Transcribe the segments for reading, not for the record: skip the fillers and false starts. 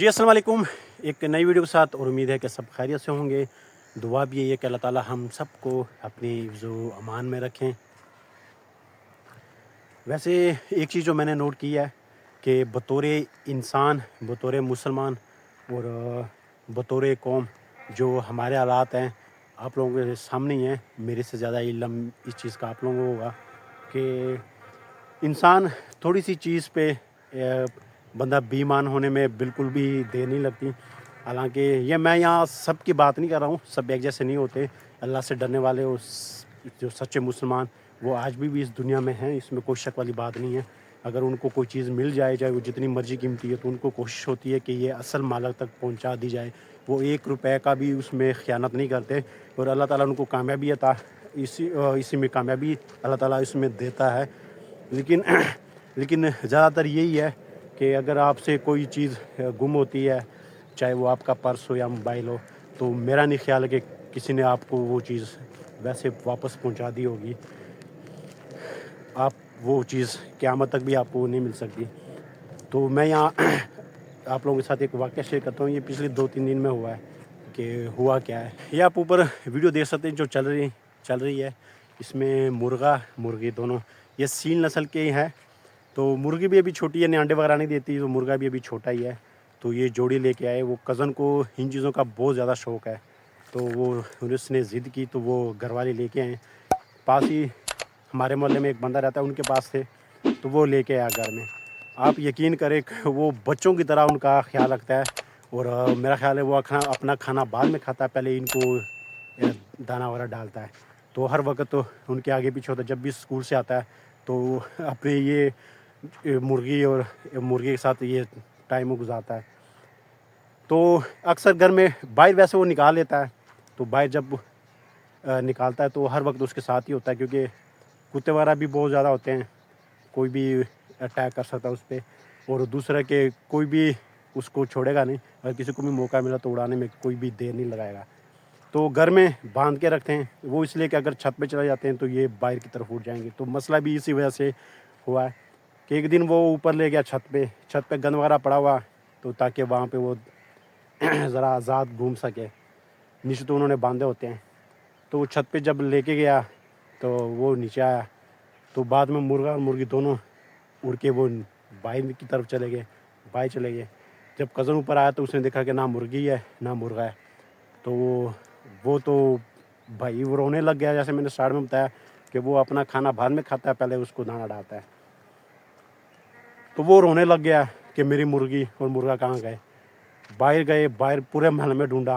جی السلام علیکم، ایک نئی ویڈیو کے ساتھ، اور امید ہے کہ سب خیریت سے ہوں گے۔ دعا بھی یہی ہے کہ اللہ تعالی ہم سب کو اپنی حفظ و امان میں رکھیں۔ ویسے ایک چیز جو میں نے نوٹ کی ہے کہ بطور انسان، بطور مسلمان اور بطور قوم جو ہمارے حالات ہیں آپ لوگوں کے سامنے ہی ہیں۔ میرے سے زیادہ علم اس چیز کا آپ لوگوں کو ہوگا کہ انسان تھوڑی سی چیز پہ بندہ بیمان ہونے میں بالکل بھی دیر نہیں لگتی۔ حالانکہ یہ میں یہاں سب کی بات نہیں کر رہا ہوں، سب ایک جیسے نہیں ہوتے۔ اللہ سے ڈرنے والے جو سچے مسلمان وہ آج بھی اس دنیا میں ہیں، اس میں کوئی شک والی بات نہیں ہے۔ اگر ان کو کوئی چیز مل جائے، چاہے وہ جتنی مرضی قیمتی ہے، تو ان کو کوشش ہوتی ہے کہ یہ اصل مالک تک پہنچا دی جائے۔ وہ 1 روپے کا بھی اس میں خیانت نہیں کرتے، اور اللہ تعالیٰ ان کو کامیابی عطا اسی میں کامیابی اللہ تعالیٰ اس میں دیتا ہے۔ لیکن زیادہ تر یہی ہے کہ اگر آپ سے کوئی چیز گم ہوتی ہے، چاہے وہ آپ کا پرس ہو یا موبائل ہو، تو میرا نہیں خیال ہے کہ کسی نے آپ کو وہ چیز ویسے واپس پہنچا دی ہوگی۔ آپ وہ چیز قیامت تک بھی آپ کو نہیں مل سکتی۔ تو میں یہاں آپ لوگوں کے ساتھ ایک واقعہ شیئر کرتا ہوں۔ یہ پچھلے 2-3 دن میں ہوا ہے کہ ہوا کیا ہے۔ یہ آپ اوپر ویڈیو دیکھ سکتے ہیں جو چل رہی ہے۔ اس میں مرغا مرغی دونوں یہ سیل نسل کے ہی ہیں۔ تو مرغی بھی ابھی چھوٹی ہے، انڈے وغیرہ نہیں دیتی، تو مرغا بھی ابھی چھوٹا ہی ہے۔ تو یہ جوڑی لے کے آئے، وہ کزن کو ان چیزوں کا بہت زیادہ شوق ہے، تو وہ اس نے ضد کی تو وہ گھر والے لے کے آئے۔ پاس ہی ہمارے محلے میں ایک بندہ رہتا ہے، ان کے پاس تھے، تو وہ لے کے آیا گھر میں۔ آپ یقین کریں کہ وہ بچوں کی طرح ان کا خیال رکھتا ہے، اور میرا خیال ہے وہ اپنا کھانا بعد میں کھاتا ہے، پہلے ان کو دانہ وغیرہ ڈالتا ہے۔ تو ہر وقت تو ان کے آگے پیچھے ہوتا ہے۔ جب بھی اسکول سے آتا ہے تو اپنے یہ مرغی کے ساتھ یہ ٹائم گزارتا ہے۔ تو اکثر گھر میں باہر ویسے وہ نکال لیتا ہے، تو باہر جب نکالتا ہے تو ہر وقت اس کے ساتھ ہی ہوتا ہے، کیونکہ کتے وغیرہ بھی بہت زیادہ ہوتے ہیں، کوئی بھی اٹیک کر سکتا ہے اس پہ۔ اور دوسرا کہ کوئی بھی اس کو چھوڑے گا نہیں، اگر کسی کو بھی موقع ملا تو اڑانے میں کوئی بھی دیر نہیں لگائے گا۔ تو گھر میں باندھ کے رکھتے ہیں وہ، اس لیے کہ اگر چھت پہ چلے جاتے ہیں تو یہ باہر کی طرف اٹھ جائیں گے۔ تو مسئلہ بھی اسی وجہ سے ہوا ہے کہ ایک دن وہ اوپر لے گیا چھت پہ گند وغیرہ پڑا ہوا، تو تاکہ وہاں پہ وہ ذرا آزاد گھوم سکے۔ نیچے تو انہوں نے باندھے ہوتے ہیں، تو وہ چھت پہ جب لے کے گیا تو وہ نیچے آیا، تو بعد میں مرغا اور مرغی دونوں اڑ کے وہ باہر کی طرف چلے گئے۔ جب کزن اوپر آیا تو اس نے دیکھا کہ نہ مرغی ہے نہ مرغا ہے، تو وہ تو بھائی وہ رونے لگ گیا۔ جیسے میں نے اسٹارٹ میں بتایا کہ وہ اپنا کھانا بعد میں کھاتا ہے، پہلے اس کو دانہ ڈالتا ہے۔ تو وہ رونے لگ گیا کہ میری مرغی اور مرغا کہاں گئے۔ باہر پورے محل میں ڈھونڈا،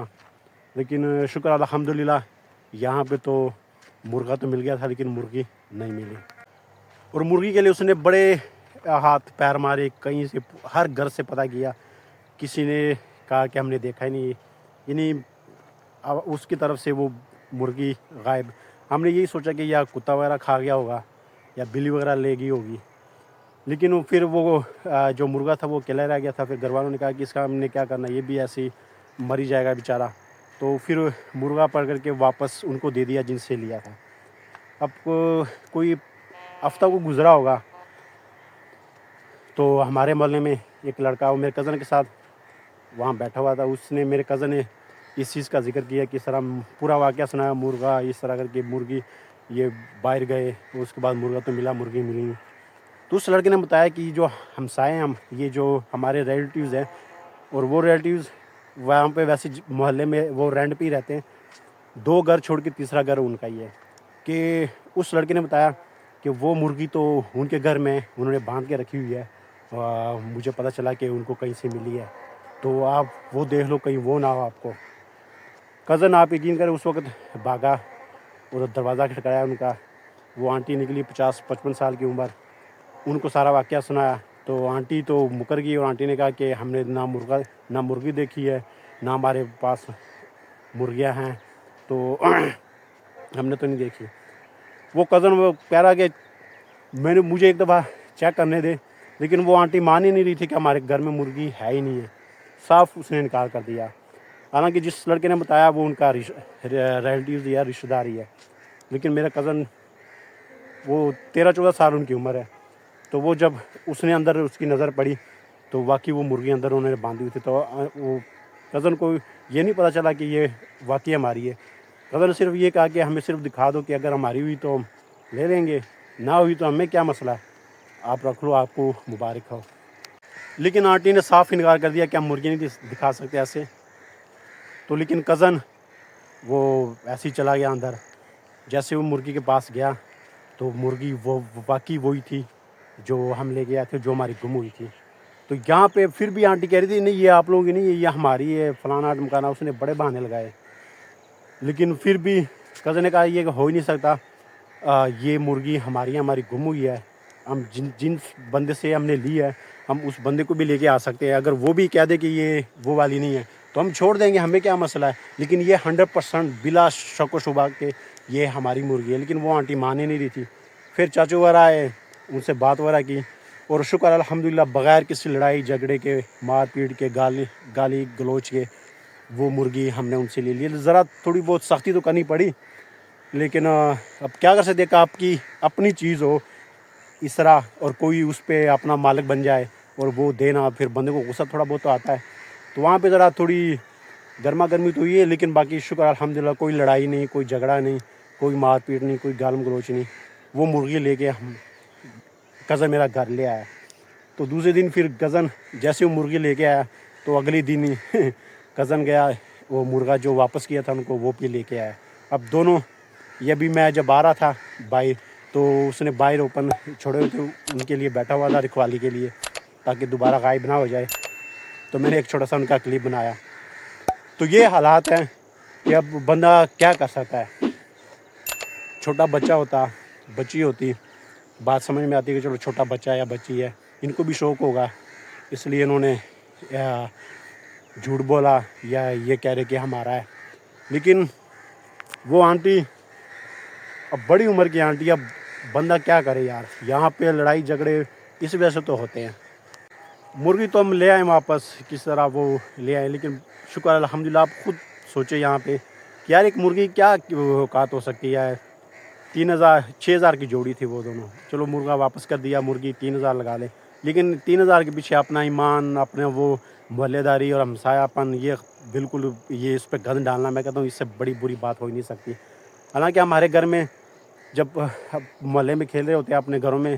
لیکن شکر الحمدللہ یہاں پہ تو مرغا تو مل گیا تھا، لیکن مرغی نہیں ملی۔ اور مرغی کے لیے اس نے بڑے ہاتھ پیر مارے، کہیں سے ہر گھر سے پتہ کیا، کسی نے کہا کہ ہم نے دیکھا ہی نہیں، یعنی اس کی طرف سے وہ مرغی غائب۔ ہم نے یہی سوچا کہ یا کتا وغیرہ کھا گیا ہوگا یا بلی وغیرہ لے گئی ہوگی، لیکن پھر وہ جو مرغا تھا وہ اکیلا رہ گیا تھا۔ پھر گھر والوں نے کہا کہ اس کا ہم نے کیا کرنا، یہ بھی ایسے ہی مر ہی جائے گا بیچارہ۔ تو پھر مرغا پکڑ کر کے واپس ان کو دے دیا جن سے لیا تھا۔ اب کوئی ہفتہ کو گزرا ہوگا، تو ہمارے محلے میں ایک لڑکا وہ میرے کزن کے ساتھ وہاں بیٹھا ہوا تھا، اس نے میرے کزن نے اس چیز کا ذکر کیا کہ اس طرح پورا واقعہ سنایا، مرغا اس طرح کر کے مرغی یہ باہر گئے، اس کے بعد مرغا تو ملا، مرغی ملی نہیں۔ تو اس لڑکے نے بتایا کہ جو ہمسائے ہیں، یہ جو ہمارے ریلیٹیوز ہیں، اور وہ ریلیٹیوز وہاں پہ ویسے محلے میں وہ رینٹ پہ ہی رہتے ہیں، 2 گھر چھوڑ کے تیسرا گھر ان کا ہی ہے۔ کہ اس لڑکے نے بتایا کہ وہ مرغی تو ان کے گھر میں انہوں نے باندھ کے رکھی ہوئی ہے، مجھے پتہ چلا کہ ان کو کہیں سے ملی ہے، تو آپ وہ دیکھ لو کہیں وہ نہ ہو آپ کو۔ کزن آپ یقین کریں اس وقت بھاگا اور دروازہ کھٹکایا ان کا۔ وہ آنٹی نکلی 50-55 سال کی عمر، ان کو سارا واقعہ سنایا۔ تو آنٹی تو مکر گئی، اور آنٹی نے کہا کہ ہم نے نہ مرغی دیکھی ہے، نہ ہمارے پاس مرغیاں ہیں، تو ہم نے تو نہیں دیکھی۔ وہ کزن وہ کہہ رہا کہ مجھے ایک دفعہ چیک کرنے دے، لیکن وہ آنٹی مان ہی نہیں رہی تھی کہ ہمارے گھر میں مرغی ہے ہی نہیں ہے، صاف اس نے انکار کر دیا۔ حالانکہ جس لڑکے نے بتایا وہ ان کا ریلیٹیوز یا رشتہ دار ہی ہے، لیکن میرا کزن وہ 13-14 سال ان کی عمر ہے۔ تو وہ جب اس نے اندر اس کی نظر پڑی تو واقعی وہ مرغی اندر انہوں نے باندھی ہوئی تھی. تو وہ کزن کو یہ نہیں پتہ چلا کہ یہ واقعی ہماری ہے. کزن نے صرف یہ کہا کہ ہمیں صرف دکھا دو کہ اگر ہماری ہوئی تو ہم لے لیں گے, نہ ہوئی تو ہمیں کیا مسئلہ ہے, آپ رکھ لو, آپ کو مبارک ہو. لیکن آنٹی نے صاف انکار کر دیا کہ ہم مرغی نہیں دکھا سکتے ایسے. تو لیکن کزن وہ ایسے ہی چلا گیا اندر. جیسے وہ مرغی کے پاس گیا تو مرغی وہ واقعی وہی تھی جو ہم لے گئے تھے, جو ہماری گم ہوئی تھی. تو یہاں پہ پھر بھی آنٹی کہہ رہی تھی نہیں یہ آپ لوگوں کی نہیں, یہ ہماری ہے, فلانا ڈمکانا. اس نے بڑے بہانے لگائے. لیکن پھر بھی کزن نے کہا یہ ہو ہی نہیں سکتا, یہ مرغی ہماری گم ہوئی ہے. ہم جن بندے سے ہم نے لی ہے ہم اس بندے کو بھی لے کے آ سکتے ہیں. اگر وہ بھی کہہ دے کہ یہ وہ والی نہیں ہے تو ہم چھوڑ دیں گے, ہمیں کیا مسئلہ ہے. لیکن یہ 100% بلا شک و شبہ کہ یہ ہماری مرغی ہے. لیکن وہ آنٹی مانے نہیں رہی تھی. پھر چاچو وغیرہ آئے, ان سے بات وغیرہ کی, اور شکر الحمدللہ بغیر کسی لڑائی جھگڑے کے, مار پیٹ کے, گالی گلوچ کے وہ مرغی ہم نے ان سے لے لی. ذرا تھوڑی بہت سختی تو کرنی پڑی, لیکن اب کیا کر سکتے کہ آپ کی اپنی چیز ہو اس طرح اور کوئی اس پہ اپنا مالک بن جائے اور وہ دینا, پھر بندے کو غصہ تھوڑا بہت تو آتا ہے. تو وہاں پہ ذرا تھوڑی گرما گرمی تو ہوئی ہے, لیکن باقی شکر الحمدللہ کوئی لڑائی نہیں, کوئی جھگڑا نہیں, کوئی مار پیٹ نہیں, کوئی گالم گلوچ نہیں. وہ مرغی لے کے کزن میرا گھر لے آیا. تو دوسرے دن پھر کزن جیسے وہ مرغی لے کے آیا تو اگلی دن ہی کزن گیا وہ مرغا جو واپس کیا تھا ان کو وہ بھی لے کے آیا. اب دونوں, یہ بھی میں جب آ رہا تھا باہر تو اس نے باہر اوپن چھوڑے ہوئے تھے, ان کے لیے بیٹھا ہوا تھا رکھوالی کے لیے تاکہ دوبارہ غائب نہ ہو جائے. تو میں نے ایک چھوٹا سا ان کا کلپ بنایا. تو یہ حالات ہیں کہ اب بندہ کیا کر سکتا ہے. چھوٹا بچہ ہوتا, بچی ہوتی, بات سمجھ میں آتی کہ چلو چھوٹا بچہ ہے یا بچی ہے, ان کو بھی شوق ہوگا, اس لیے انہوں نے جھوٹ بولا یا یہ کہہ رہے کہ ہمارا ہے. لیکن وہ آنٹی اب بڑی عمر کی آنٹی, اب بندہ کیا کرے یار. یہاں پہ لڑائی جھگڑے اس وجہ سے تو ہوتے ہیں. مرغی تو ہم لے آئے واپس, کس طرح وہ لے آئے. لیکن شکر الحمدللہ, آپ خود سوچے یہاں پہ کہ یار ایک مرغی کیا اوقات ہو سکتی ہے. 6,000 کی جوڑی تھی وہ دونوں. چلو مرغا واپس کر دیا, مرغی 3,000 لگا لے. لیکن 3,000 کے پیچھے اپنا ایمان, اپنے وہ محلے داری اور ہمسایہ پن, یہ بالکل یہ اس پہ گند ڈالنا, میں کہتا ہوں اس سے بڑی بری بات ہو ہی نہیں سکتی. حالانکہ ہمارے گھر میں جب محلے میں کھیل رہے ہوتے ہیں اپنے گھروں میں,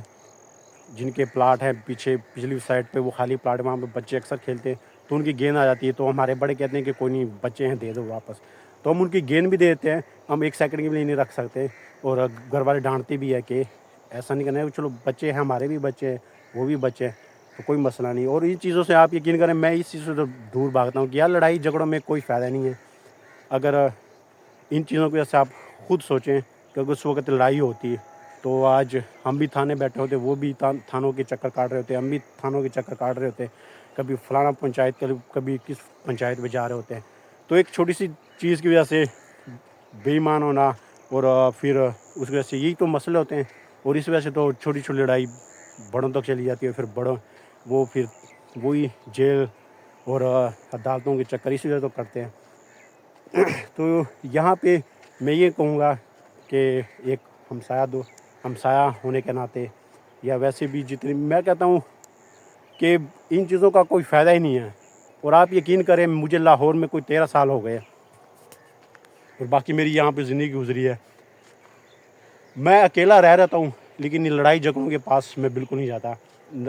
جن کے پلاٹ ہیں پیچھے پچھلی سائڈ پہ وہ خالی پلاٹ, وہاں پہ بچے اکثر کھیلتے ہیں, تو ان کی گیند آ جاتی ہے. تو ہمارے بڑے کہتے ہیں کہ کوئی نہیں, بچے ہیں دے دو واپس. تو ہم ان کی گیند بھی دے دیتے ہیں, ہم ایک سیکنڈ کے لیے نہیں رکھ سکتے. اور گھر والے ڈانٹتے بھی ہے کہ ایسا نہیں کرنا ہے, چلو بچے ہیں, ہمارے بھی بچے ہیں, وہ بھی بچے ہیں, تو کوئی مسئلہ نہیں. اور ان چیزوں سے آپ یقین کریں میں اس چیز سے دور بھاگتا ہوں کہ یار لڑائی جھگڑوں میں کوئی فائدہ نہیں ہے. اگر ان چیزوں کی وجہ سے آپ خود سوچیں کہ اگر اس وقت لڑائی ہوتی تو آج ہم بھی تھانے بیٹھے ہوتے, وہ بھی تھانوں کے چکر کاٹ رہے ہوتے, ہم بھی تھانوں کے چکر کاٹ رہے ہوتے, کبھی فلانا پنچایت, کبھی کس پنچایت میں جا رہے ہوتے ہیں. تو ایک چھوٹی سی چیز کی وجہ سے بے ایمان ہونا, اور پھر اس وجہ سے یہی تو مسئلے ہوتے ہیں. اور اس وجہ سے تو چھوٹی چھوٹی لڑائی بڑوں تک چلی جاتی ہے. پھر بڑوں وہ پھر وہی جیل اور عدالتوں کے چکر اسی وجہ تو کرتے ہیں. تو یہاں پہ میں یہ کہوں گا کہ ایک ہمسایہ ہونے کے ناطے, یا ویسے بھی جتنی, میں کہتا ہوں کہ ان چیزوں کا کوئی فائدہ ہی نہیں ہے. اور آپ یقین کریں مجھے لاہور میں کوئی 13 سال ہو گئے, اور باقی میری یہاں پہ زندگی گزری ہے. میں اکیلا رہتا ہوں, لیکن یہ لڑائی جھگڑوں کے پاس میں بالکل نہیں جاتا.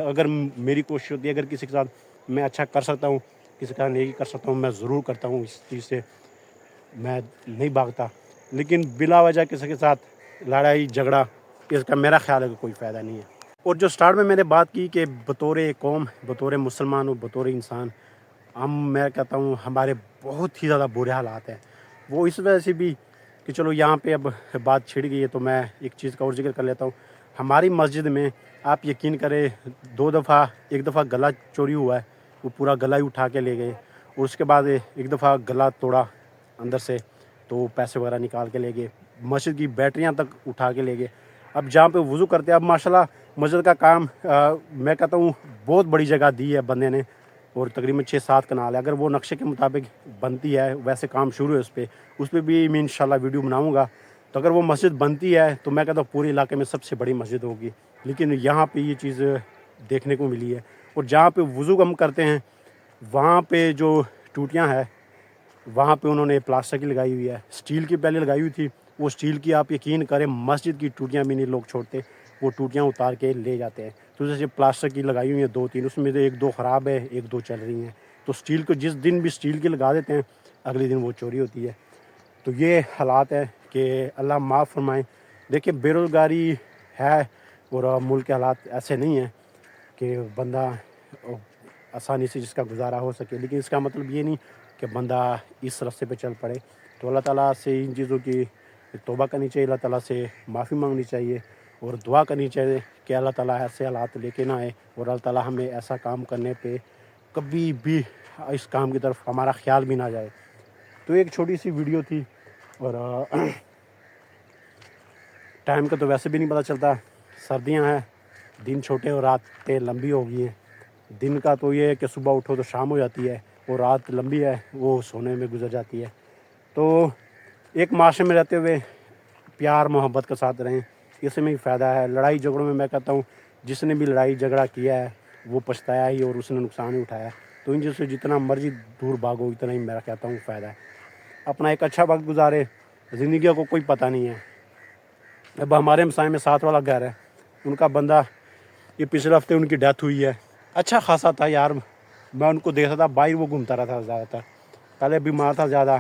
اگر میری کوشش ہوتی ہے, اگر کسی کے ساتھ میں اچھا کر سکتا ہوں, کسی کا نیکی کر سکتا ہوں, میں ضرور کرتا ہوں. اس چیز سے میں نہیں بھاگتا. لیکن بلا وجہ کسی کے ساتھ لڑائی جھگڑا, اس کا میرا خیال ہے کہ کوئی فائدہ نہیں ہے. اور جو سٹارٹ میں نے بات کی کہ بطور قوم, بطور مسلمان اور بطور انسان, میں کہتا ہوں ہمارے بہت ہی زیادہ برے حالات ہیں. وہ اس وجہ سے بھی کہ چلو یہاں پہ اب بات چھڑ گئی ہے تو میں ایک چیز کا اور ذکر کر لیتا ہوں. ہماری مسجد میں آپ یقین کریں ایک دفعہ گلا چوری ہوا ہے, وہ پورا گلا ہی اٹھا کے لے گئے. اور اس کے بعد ایک دفعہ گلا توڑا اندر سے, تو پیسے وغیرہ نکال کے لے گئے. مسجد کی بیٹریاں تک اٹھا کے لے گئے. اب جہاں پہ وضو کرتے ہیں, اب ماشاءاللہ مسجد کا کام میں کہتا ہوں بہت بڑی جگہ دی ہے بندے نے, اور تقریباً 6-7 کنال ہے. اگر وہ نقشے کے مطابق بنتی ہے, ویسے کام شروع ہے اس پہ بھی میں انشاءاللہ ویڈیو بناؤں گا. تو اگر وہ مسجد بنتی ہے تو میں کہتا ہوں پورے علاقے میں سب سے بڑی مسجد ہوگی. لیکن یہاں پہ یہ چیز دیکھنے کو ملی ہے. اور جہاں پہ وضو ہم کرتے ہیں وہاں پہ جو ٹوٹیاں ہیں وہاں پہ انہوں نے پلاسٹر کی لگائی ہوئی ہے، اسٹیل کی پہلے لگائی ہوئی تھی، وہ اسٹیل کی آپ یقین کریں مسجد کی ٹوٹیاں بھی نہیں لوگ چھوڑتے، وہ ٹوٹیاں اتار کے لے جاتے ہیں۔ تو جیسے پلاسٹر کی لگائی ہوئی ہیں 2-3، اس میں سے 1-2 خراب ہے، 1-2 چل رہی ہیں، تو اسٹیل کو جس دن بھی اسٹیل کی لگا دیتے ہیں اگلے دن وہ چوری ہوتی ہے۔ تو یہ حالات ہے کہ اللہ معاف فرمائیں۔ دیکھیں بے روزگاری ہے اور ملک کے حالات ایسے نہیں ہیں کہ بندہ آسانی سے جس کا گزارا ہو سکے، لیکن اس کا مطلب یہ نہیں کہ بندہ اس راستے پہ چل پڑے۔ تو اللہ تعالیٰ سے ان چیزوں کی توبہ کرنی چاہیے، اللہ تعالیٰ سے معافی مانگنی چاہیے اور دعا کرنی چاہیے کہ اللہ تعالیٰ ایسے حالات لے کے نہ آئے اور اللہ تعالیٰ ہمیں ایسا کام کرنے پہ کبھی بھی اس کام کی طرف ہمارا خیال بھی نہ جائے۔ تو ایک چھوٹی سی ویڈیو تھی اور ٹائم کا تو ویسے بھی نہیں پتہ چلتا، سردیاں ہیں، دن چھوٹے اور راتیں لمبی ہو گئی ہیں۔ دن کا تو یہ ہے کہ صبح اٹھو تو شام ہو جاتی ہے اور رات لمبی ہے وہ سونے میں گزر جاتی ہے۔ تو ایک معاشرے میں رہتے ہوئے پیار محبت کے ساتھ رہیں، اس میں ہی فائدہ ہے۔ لڑائی جھگڑوں میں میں کہتا ہوں جس نے بھی لڑائی جھگڑا کیا ہے وہ پچھتایا ہی اور اس نے نقصان ہی اٹھایا۔ تو ان چیزوں سے جتنا مرضی دور بھاگو اتنا ہی میں کہتا ہوں فائدہ ہے۔ اپنا ایک اچھا وقت گزارے، زندگی کو کوئی پتہ نہیں ہے۔ اب ہمارے ہمسائے میں ساتھ والا گھر ہے، ان کا بندہ یہ پچھلے ہفتے ان کی ڈیتھ ہوئی ہے، اچھا خاصا تھا یار، میں ان کو دیکھتا تھا باہر وہ گھومتا رہتا تھا زیادہ تر، پہلے بیمار تھا زیادہ،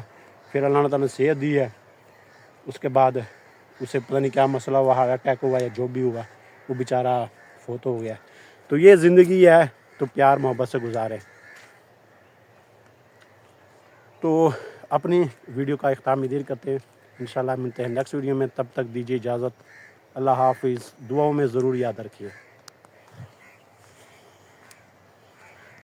پھر اللہ تعالیٰ نے صحت دی ہے، اس کے بعد اسے پتہ نہیں کیا مسئلہ ہوا، ہارٹ اٹیک ہوا یا جو بھی ہوا، وہ بیچارہ فوت ہو گیا۔ تو یہ زندگی ہے تو پیار محبت سے گزارے۔ تو اپنی ویڈیو کا اختتام دیر کرتے ہیں، انشاءاللہ ملتے ہیں نیکسٹ ویڈیو میں، تب تک دیجیے اجازت، اللہ حافظ، دعاؤں میں ضرور یاد رکھیے۔